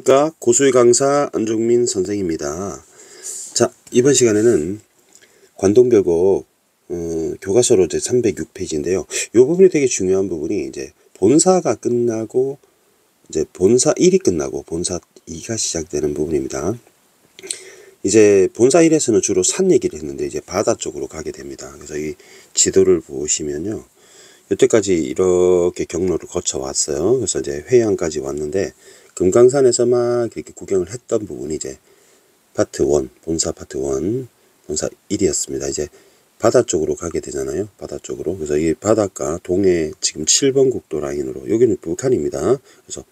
안녕하십니까. 고수의 강사 안종민 선생입니다. 자, 이번 시간에는 관동별곡 교과서로 이제 306페이지인데요. 이 부분이 되게 중요한 부분이 이제 본사가 끝나고 이제 본사 1이 끝나고 본사 2가 시작되는 부분입니다. 이제 본사 1에서는 주로 산 얘기를 했는데 이제 바다 쪽으로 가게 됩니다. 그래서 이 지도를 보시면요. 여태까지 이렇게 경로를 거쳐 왔어요. 그래서 이제 회양까지 왔는데 금강산에서 막 이렇게 구경을 했던 부분이 이제 파트 1, 본사 파트 1, 본사 1이었습니다. 이제 바다 쪽으로 가게 되잖아요. 바다 쪽으로. 그래서 이 바닷가 동해 지금 7번 국도 라인으로, 여기는 북한입니다. 그래서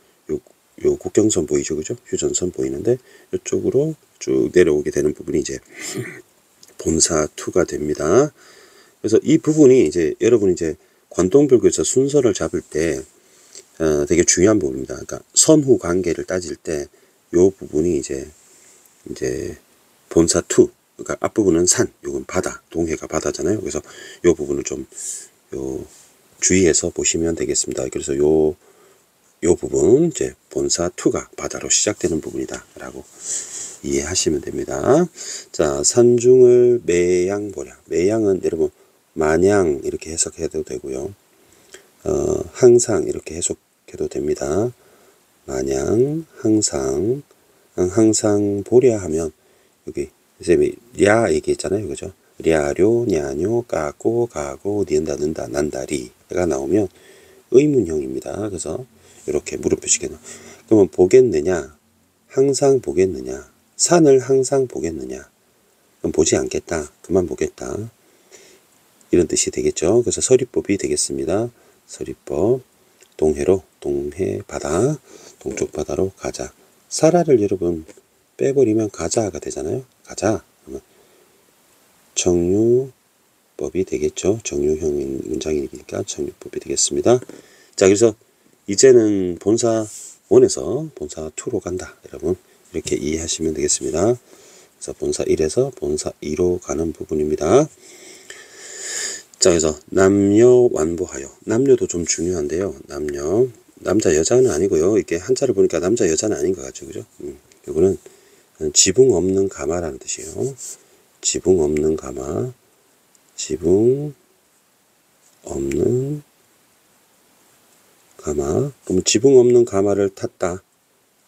요 국경선 보이죠, 그죠? 휴전선 보이는데 이쪽으로 쭉 내려오게 되는 부분이 이제 본사 2가 됩니다. 그래서 이 부분이 이제 여러분이 이제 관동별곡에서 순서를 잡을 때 되게 중요한 부분입니다. 그러니까 선후 관계를 따질 때 요 부분이 이제 본사 2, 그러니까 앞부분은 산, 요건 바다, 동해가 바다잖아요. 그래서 요 부분을 좀 주의해서 보시면 되겠습니다. 그래서 요 부분 이제 본사 2가 바다로 시작되는 부분이다라고 이해하시면 됩니다. 자, 산중을 매양보랴. 매양은 여러분 마냥 이렇게 해석해도 되고요. 항상 이렇게 해석해도 됩니다. 마냥, 항상 보랴 하면 여기 쌤이 랴 얘기했잖아요, 그죠? 랴료, 냐뇨, 까고, 가고, 니은다, 는다, 난다리가 나오면 의문형입니다. 그래서 이렇게 물음표시게 나와. 그러면 보겠느냐, 항상 보겠느냐, 산을 항상 보겠느냐, 그럼 보지 않겠다, 그만 보겠다, 이런 뜻이 되겠죠. 그래서 서리법이 되겠습니다. 서리법, 동해로, 동해 바다, 동쪽 바다로 가자. 사라를 여러분 빼버리면 가자가 되잖아요. 가자. 그러면 정유법이 되겠죠. 정유형 문장이니까 정유법이 되겠습니다. 자, 그래서 이제는 본사 1에서 본사 2로 간다. 여러분 이렇게 이해하시면 되겠습니다. 그래서 본사 1에서 본사 2로 가는 부분입니다. 자, 그래서 남녀 완보하여. 남녀도 좀 중요한데요. 남녀, 남자 여자는 아니고요. 이렇게 한자를 보니까 남자 여자는 아닌 것 같죠, 그죠? 이거는 지붕 없는 가마라는 뜻이에요. 지붕 없는 가마, 지붕 없는 가마. 그럼 지붕 없는 가마를 탔다.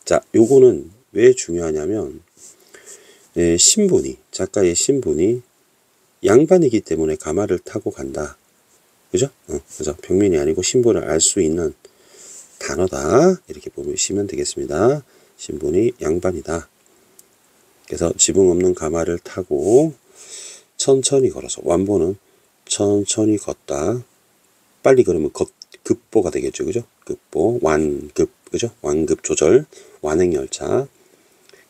자, 요거는 왜 중요하냐면 신분이, 작가의 신분이 양반이기 때문에 가마를 타고 간다. 그죠? 그래서 평민이 아니고 신분을 알 수 있는 단어다. 이렇게 보시면 되겠습니다. 신분이 양반이다. 그래서 지붕 없는 가마를 타고 천천히 걸어서, 완보는 천천히 걷다. 빨리 걸으면 급보가 되겠죠. 그죠? 급보, 완급, 그죠? 완급 조절, 완행열차,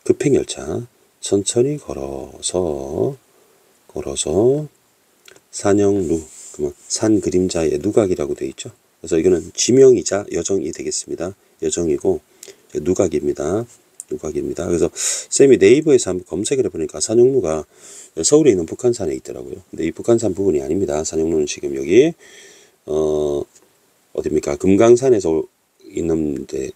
급행열차, 천천히 걸어서 산영루, 그러면 산 그림자의 누각이라고 되어 있죠. 그래서 이거는 지명이자 여정이 되겠습니다. 여정이고 누각입니다. 누각입니다. 그래서 쌤이 네이버에서 한번 검색을 해보니까 산영루가 서울에 있는 북한산에 있더라고요. 근데 이 북한산 부분이 아닙니다. 산영루는 지금 여기 어디입니까? 금강산에서 있는데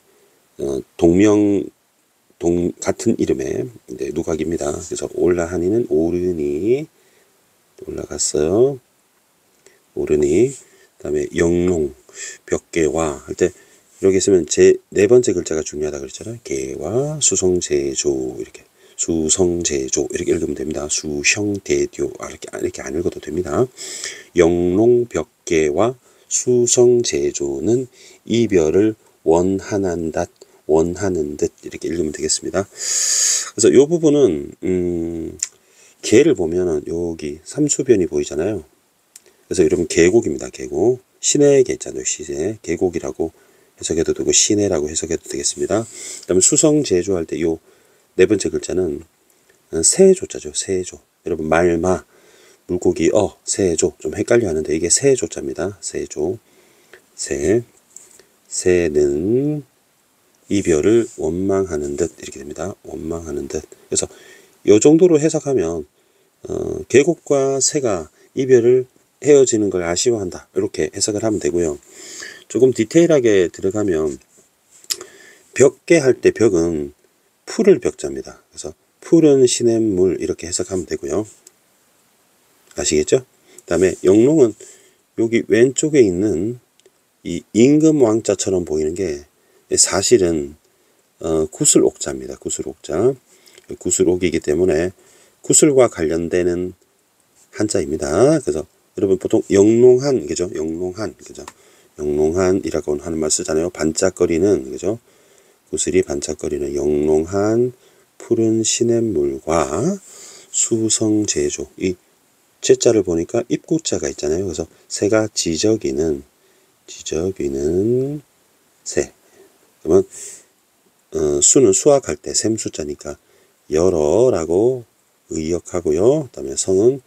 같은 이름의 누각입니다. 그래서 올라하니는 오르니, 올라갔어요. 오르니. 그다음에 영롱, 벽계와 할 때 이렇게 쓰면 제 네 번째 글자가 중요하다 그랬잖아요. 계와 수성제조, 이렇게 수성제조 이렇게 읽으면 됩니다. 수형대교 이렇게 안 읽어도 됩니다. 영롱, 벽계와 수성제조는 이별을 원하는 듯 이렇게 읽으면 되겠습니다. 그래서 이 부분은 계를 보면은 여기 삼수변이 보이잖아요. 그래서 여러분 계곡입니다. 계곡. 시내 계 있잖아요. 시내. 계곡이라고 해석해도 되고 시내라고 해석해도 되겠습니다. 그 다음에 수성제조 할 때 요 네 번째 글자는 세조자죠. 세조. 여러분 말마, 물고기 세조 좀 헷갈려 하는데 이게 세조자입니다. 세조. 새는 이별을 원망하는 듯 이렇게 됩니다. 원망하는 듯. 그래서 요 정도로 해석하면 계곡과 새가 이별을 헤어지는 걸 아쉬워한다. 이렇게 해석을 하면 되고요. 조금 디테일하게 들어가면 벽계 할 때 벽은 풀을 벽자입니다. 그래서 푸른 시냇물 이렇게 해석하면 되고요. 아시겠죠? 그 다음에 영롱은 여기 왼쪽에 있는 이 임금 왕자처럼 보이는 게 사실은 구슬옥자입니다. 구슬옥자. 구슬옥이기 때문에 구슬과 관련되는 한자입니다. 그래서 여러분 보통 영롱한, 그죠? 영롱한, 그죠? 영롱한이라고 하는 말 쓰잖아요. 반짝거리는, 그죠? 구슬이 반짝거리는 영롱한 푸른 시냇물과 수성제조. 이 제자를 보니까 입구자가 있잖아요. 그래서 새가 지저귀는 새. 그러면 수는 수학할 때 샘수자니까 여러라고 의역하고요. 그 다음에 성은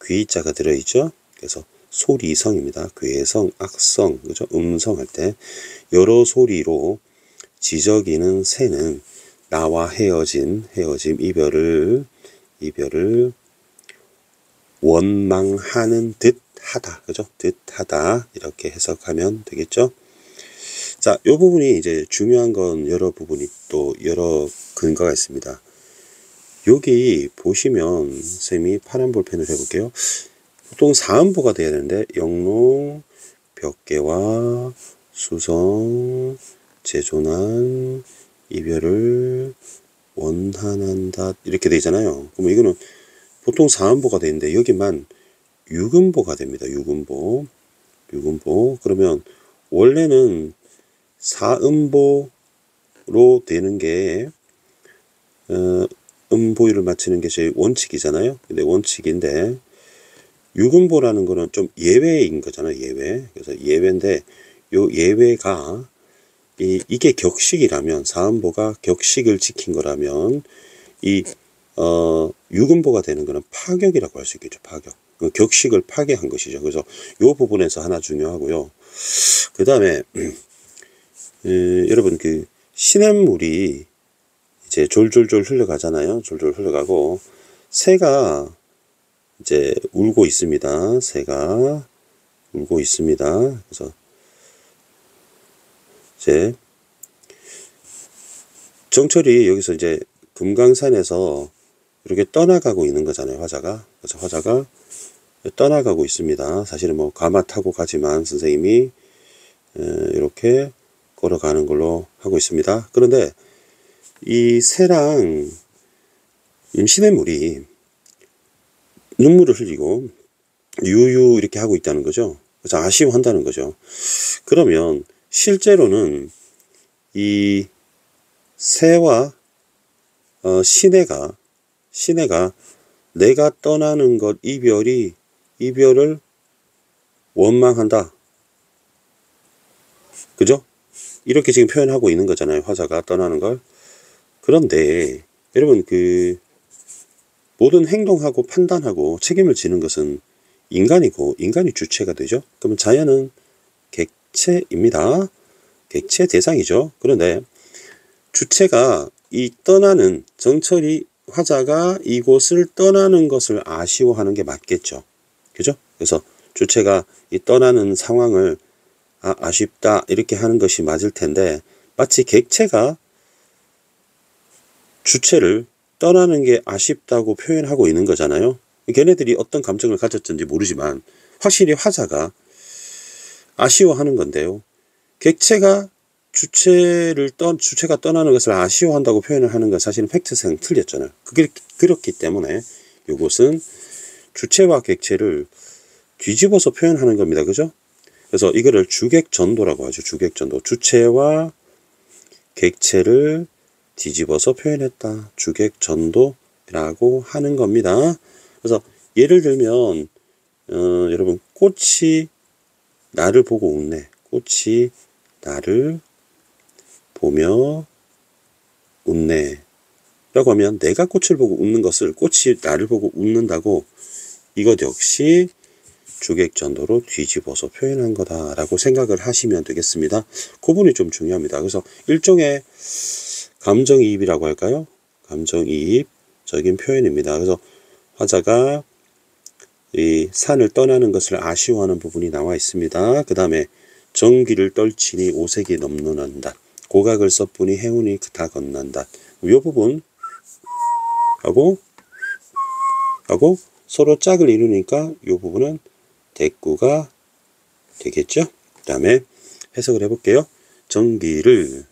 귀자가 들어있죠. 그래서 소리성입니다. 괴성, 악성, 그죠? 음성할 때 여러 소리로 지저귀는 새는 나와 헤어짐, 이별을 원망하는 듯 하다. 그죠? 듯 하다. 이렇게 해석하면 되겠죠? 자, 요 부분이 이제 중요한 건 여러 부분이 또 여러 근거가 있습니다. 여기 보시면 쌤이 파란 볼펜을 해볼게요. 보통 사음보가 돼야 되는데 영롱, 벽계와 수성, 제조난, 이별을 원한한다 이렇게 되잖아요. 그럼 이거는 보통 사음보가 되는데 여기만 유금보가 됩니다. 유금보. 그러면 원래는 사음보로 되는 게 음보율을 맞추는 게 저희 원칙이잖아요. 근데 원칙인데 유금보라는 거는 좀 예외인 거잖아요. 예외. 그래서 예외인데 요 예외가 이게 격식이라면 사음보가 격식을 지킨 거라면 이 유금보가 되는 거는 파격이라고 할 수 있겠죠. 파격. 격식을 파괴한 것이죠. 그래서 요 부분에서 하나 중요하고요. 그 다음에 여러분 그 시냇물이 이제 졸졸졸 흘러가잖아요. 졸졸 흘러가고 새가 이제 울고 있습니다. 새가 울고 있습니다. 그래서 이제 정철이 여기서 이제 금강산에서 이렇게 떠나가고 있는 거잖아요. 화자가. 그래서 화자가 떠나가고 있습니다. 사실은 뭐 가마 타고 가지만 선생님이 이렇게 걸어가는 걸로 하고 있습니다. 그런데 이 새랑 시냇물이 눈물을 흘리고 유유 이렇게 하고 있다는 거죠. 그래서 아쉬워한다는 거죠. 그러면 실제로는 이 새와 시내가 내가 떠나는 것 이별을 원망한다. 그죠? 이렇게 지금 표현하고 있는 거잖아요. 화자가 떠나는 걸. 그런데 여러분 그 모든 행동하고 판단하고 책임을 지는 것은 인간이고 인간이 주체가 되죠. 그러면 자연은 객체입니다. 객체 대상이죠. 그런데 주체가 이 떠나는 정철이 화자가 이곳을 떠나는 것을 아쉬워하는 게 맞겠죠. 그죠? 그래서 주체가 이 떠나는 상황을 아쉽다 이렇게 하는 것이 맞을 텐데 마치 객체가 주체를 떠나는 게 아쉽다고 표현하고 있는 거잖아요. 걔네들이 어떤 감정을 가졌는지 모르지만 확실히 화자가 아쉬워하는 건데요. 객체가 주체가 떠나는 것을 아쉬워한다고 표현을 하는 건 사실은 팩트상 틀렸잖아요. 그렇기 때문에 이것은 주체와 객체를 뒤집어서 표현하는 겁니다. 그죠? 그래서 이거를 주객전도라고 하죠. 주객전도. 주체와 객체를 뒤집어서 표현했다. 주객전도라고 하는 겁니다. 그래서 예를 들면 여러분 꽃이 나를 보고 웃네. 꽃이 나를 보며 웃네 라고 하면 내가 꽃을 보고 웃는 것을 꽃이 나를 보고 웃는다고 이것 역시 주객전도로 뒤집어서 표현한 거다라고 생각을 하시면 되겠습니다. 그 부분이 좀 중요합니다. 그래서 일종의 감정이입이라고 할까요? 감정이입적인 표현입니다. 그래서 화자가 이 산을 떠나는 것을 아쉬워하는 부분이 나와 있습니다. 그 다음에 정귀를 떨치니 오색이 넘는한다. 고각을 썼보니 해운이 다 건넌다. 요 부분 하고 서로 짝을 이루니까 요 부분은 대꾸가 되겠죠. 그 다음에 해석을 해볼게요. 전기는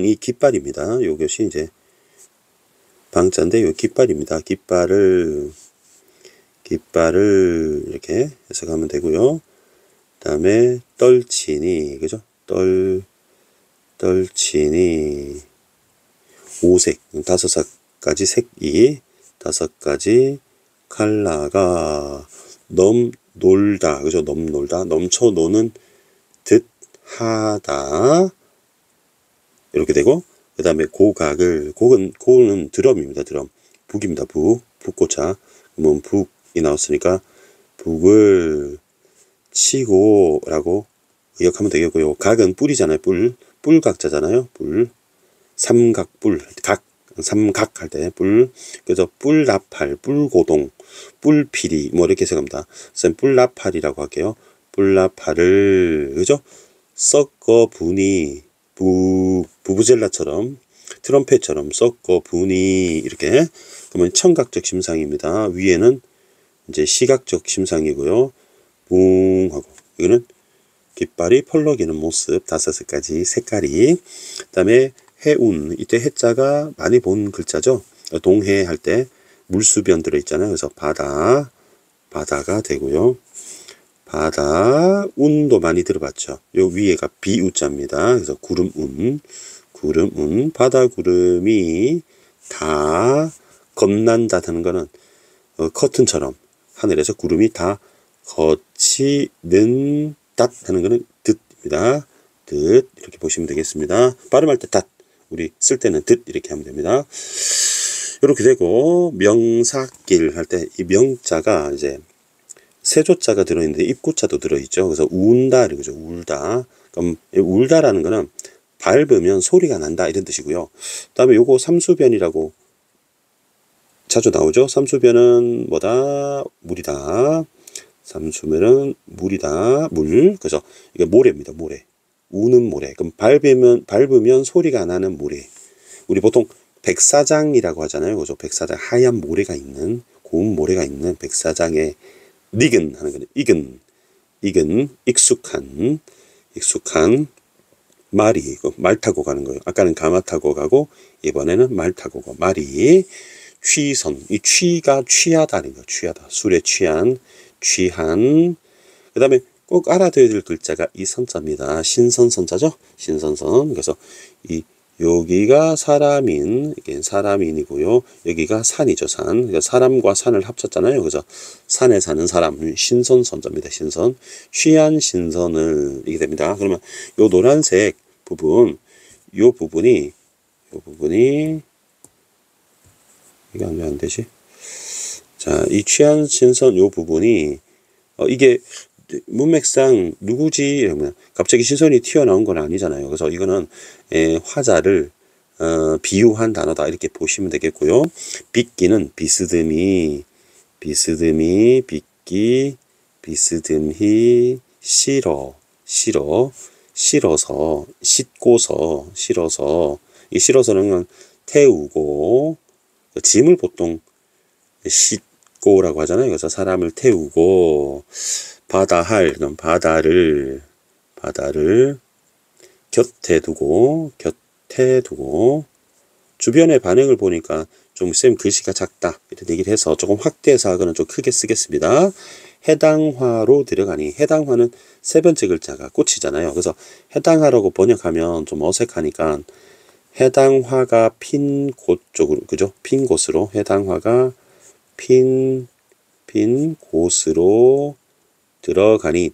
이 깃발입니다. 요것이 이제 방자인데 요 깃발입니다. 깃발을 이렇게 해석하면 되고요. 그 다음에 떨치니, 그죠? 떨치니 오색, 5가지 색이 5가지 컬러가 넘놀다, 그죠? 넘놀다, 넘쳐노는 듯 하다 이렇게 되고, 그 다음에 고는 드럼입니다. 드럼, 북입니다. 북고차. 그러면 북이 나왔으니까 북을 치고 라고 기억하면 되겠고요. 각은 뿔이잖아요. 뿔각자잖아요. 삼각뿔, 삼각 할 때 뿔. 그래서 뿔나팔, 뿔고동, 뿔피리 뭐 이렇게 해석합니다. 뿔나팔이라고 할게요. 뿔나팔을, 그죠? 섞어 부니, 부부젤라처럼, 트럼펫처럼 섞어 부니, 이렇게. 그러면 청각적 심상입니다. 위에는 이제 시각적 심상이고요. 붕 하고, 이거는 깃발이 펄럭이는 모습, 5가지 색깔이. 그 다음에 해운, 이때 해자가 많이 본 글자죠. 동해 할 때 물수변 들어있잖아요. 그래서 바다가 되고요. 바다, 운도 많이 들어봤죠. 요 위에가 비우자입니다. 그래서 구름운, 바다 구름이 다 겁난다는 거는 커튼처럼 하늘에서 구름이 다 거치는 닷 하는 거는 듯입니다. 듯 이렇게 보시면 되겠습니다. 발음할 때 닷, 우리 쓸 때는 듯 이렇게 하면 됩니다. 이렇게 되고 명사길 할 때 이 명자가 이제 세조자가 들어있는데 입구자도 들어있죠. 그래서 운다 이거죠. 울다. 그럼 울다라는 거는 밟으면 소리가 난다 이런 뜻이고요. 그 다음에 요거 삼수변이라고 자주 나오죠. 삼수변은 뭐다? 물이다. 삼수변은 물이다. 물. 그래서 이게 모래입니다. 모래. 우는 모래. 그럼 밟으면 소리가 나는 모래. 우리 보통 백사장이라고 하잖아요. 그죠? 백사장, 하얀 모래가 있는, 고운 모래가 있는 백사장에 니근 하는 거는 익숙한 말이, 말 타고 가는 거예요. 아까는 가마 타고 가고, 이번에는 말 타고 가고, 말이, 취선, 이 취가 취하다는 거예요. 취하다. 술에 취한, 그 다음에 꼭 알아둬야 될 글자가 이 선자입니다. 신선선자죠? 신선선. 그래서 여기가 이게 사람인이고요. 여기가 산이죠, 산. 그러니까 사람과 산을 합쳤잖아요. 그래서 산에 사는 사람, 신선선자입니다. 신선. 취한 신선을, 이게 됩니다. 그러면 요 노란색 부분, 요 부분이, 이게 왜 안 되지? 자, 이 취한 신선 요 부분이, 이게 문맥상 누구지? 이러면 갑자기 신선이 튀어나온 건 아니잖아요. 그래서 이거는 화자를 비유한 단어다 이렇게 보시면 되겠고요. 빗기는 비스듬히, 빗기, 비스듬히, 실어서, 실어서, 이 실어서는 태우고, 짐을 보통 싣고라고 하잖아요. 그래서 사람을 태우고, 그럼 바다를 곁에 두고, 주변의 반응을 보니까 좀 쌤 글씨가 작다 이런 얘기를 해서 조금 확대해서 하거나 좀 크게 쓰겠습니다. 해당화로 들어가니, 해당화는 세 번째 글자가 꽃이잖아요. 그래서 해당화라고 번역하면 좀 어색하니까 해당화가 핀 곳 쪽으로, 그죠? 핀 곳으로, 해당화가 핀 곳으로 들어가니,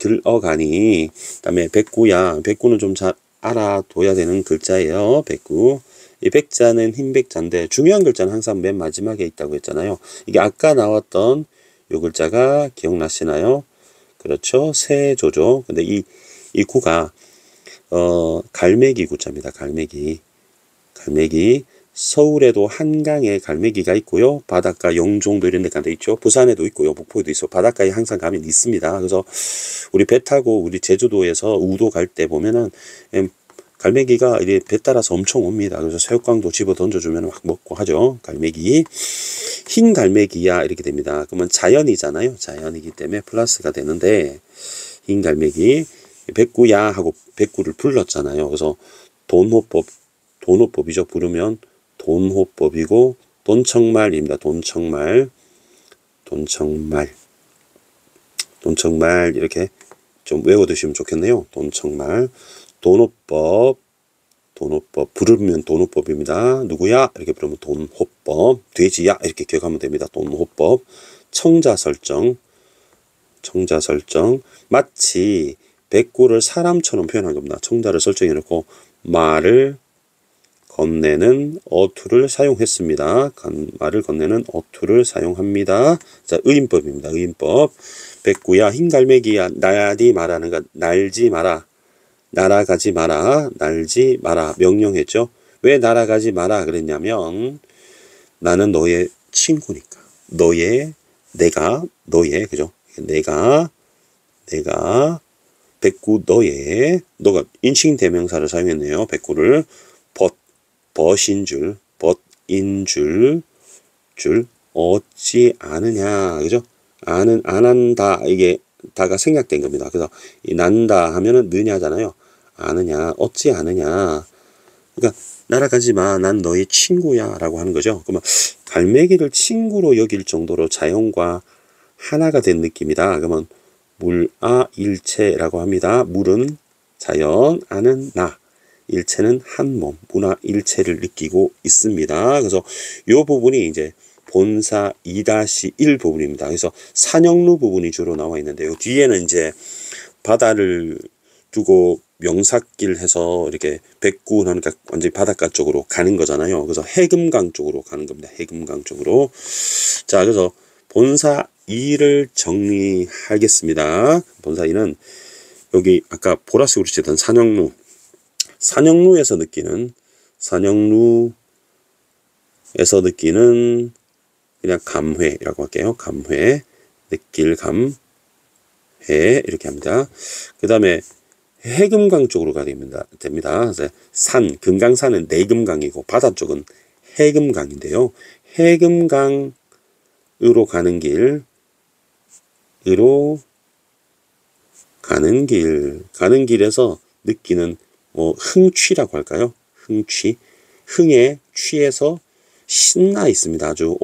그다음에 백구는 좀 잘 알아둬야 되는 글자예요. 백구. 이 백자는 흰 백자인데 중요한 글자는 항상 맨 마지막에 있다고 했잖아요. 이게 아까 나왔던 요 글자가 기억나시나요? 그렇죠. 세조죠. 근데 이 구가 갈매기 구자입니다. 갈매기. 서울에도 한강에 갈매기가 있고요. 바닷가 영종도 이런 데 가도 있죠. 부산에도 있고요. 목포에도 있어. 바닷가에 항상 가면 있습니다. 그래서 우리 배 타고 우리 제주도에서 우도 갈 때 보면은 갈매기가 이제 배 따라서 엄청 옵니다. 그래서 새우깡도 집어 던져주면 막 먹고 하죠. 갈매기. 흰 갈매기야 이렇게 됩니다. 그러면 자연이잖아요. 자연이기 때문에 플러스가 되는데 흰 갈매기 백구야 하고 백구를 불렀잖아요. 그래서 돈호법이죠. 부르면 돈호법이고 돈청말입니다. 돈청말 이렇게 좀 외워두시면 좋겠네요. 돈청말 돈호법 부르면 돈호법입니다. 누구야? 이렇게 부르면 돈호법. 돼지야? 이렇게 기억하면 됩니다. 돈호법. 청자설정 마치 백구를 사람처럼 표현한 겁니다. 청자를 설정해 놓고 말을 건네는 어투를 사용했습니다. 말을 건네는 어투를 사용합니다. 자, 의인법입니다. 의인법. 백구야, 흰갈매기야, 날지 마라는 날지 마라. 날아가지 마라. 날지 마라. 명령했죠. 왜 날아가지 마라 그랬냐면 나는 너의 친구니까. 내가 그죠? 내가 백구 너가 인칭 대명사를 사용했네요. 백구를 벗인 줄 어찌 아느냐 그죠? 안 한다 이게 다가 생략된 겁니다. 그래서 이 난다 하면은 느냐잖아요. 아느냐 어찌 아느냐 그러니까 날아가지 마. 난 너의 친구야 라고 하는 거죠. 그러면 갈매기를 친구로 여길 정도로 자연과 하나가 된 느낌이다. 그러면 물아일체라고 합니다. 물은 자연, 아는 나. 일체는 한 몸, 문화 일체를 느끼고 있습니다. 그래서 이 부분이 이제 본사 2-1 부분입니다. 그래서 산역루 부분이 주로 나와 있는데요. 뒤에는 이제 바다를 두고 명사길 해서 이렇게 백구 그러니까 완전히 바닷가 쪽으로 가는 거잖아요. 그래서 해금강 쪽으로 가는 겁니다. 해금강 쪽으로. 자, 그래서 본사 2를 정리하겠습니다. 본사 2는 여기 아까 보라색으로 칠했던 산역루에서 느끼는 그냥 감회라고 할게요. 감회, 느낄 감회 이렇게 합니다. 그 다음에 해금강 쪽으로 가야 됩니다. 그래서 금강산은 내금강이고 바다 쪽은 해금강인데요. 해금강으로 가는 길에서 느끼는 흥취라고 할까요? 흥에 취해서 신나 있습니다. 아주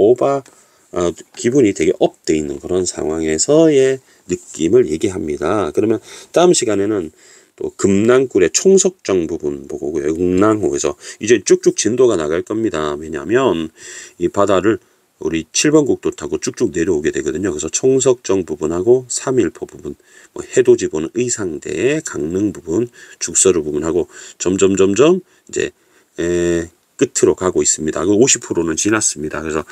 기분이 되게 업돼 있는 그런 상황에서의 느낌을 얘기합니다. 그러면 다음 시간에는 또 금난굴의 총석정 부분 보고 영랑호에서 이제 쭉쭉 진도가 나갈 겁니다. 왜냐하면 이 바다를 우리 7번 국도 타고 쭉쭉 내려오게 되거든요. 그래서 총석정 부분하고 3.1포 부분, 해돋이 보는 의상대, 강릉 부분, 죽서루 부분하고 점점 이제 끝으로 가고 있습니다. 50%는 지났습니다. 그래서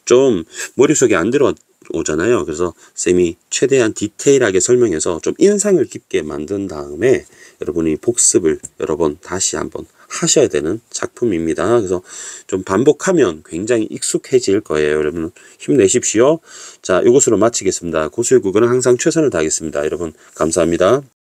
좀 머릿속에 안 들어오잖아요. 그래서 쌤이 최대한 디테일하게 설명해서 좀 인상을 깊게 만든 다음에 여러분이 복습을 여러 번 다시 한번 하셔야 되는 작품입니다. 그래서 좀 반복하면 굉장히 익숙해질 거예요. 여러분 힘내십시오. 자, 이것으로 마치겠습니다. 고수의 국어는 항상 최선을 다하겠습니다. 여러분 감사합니다.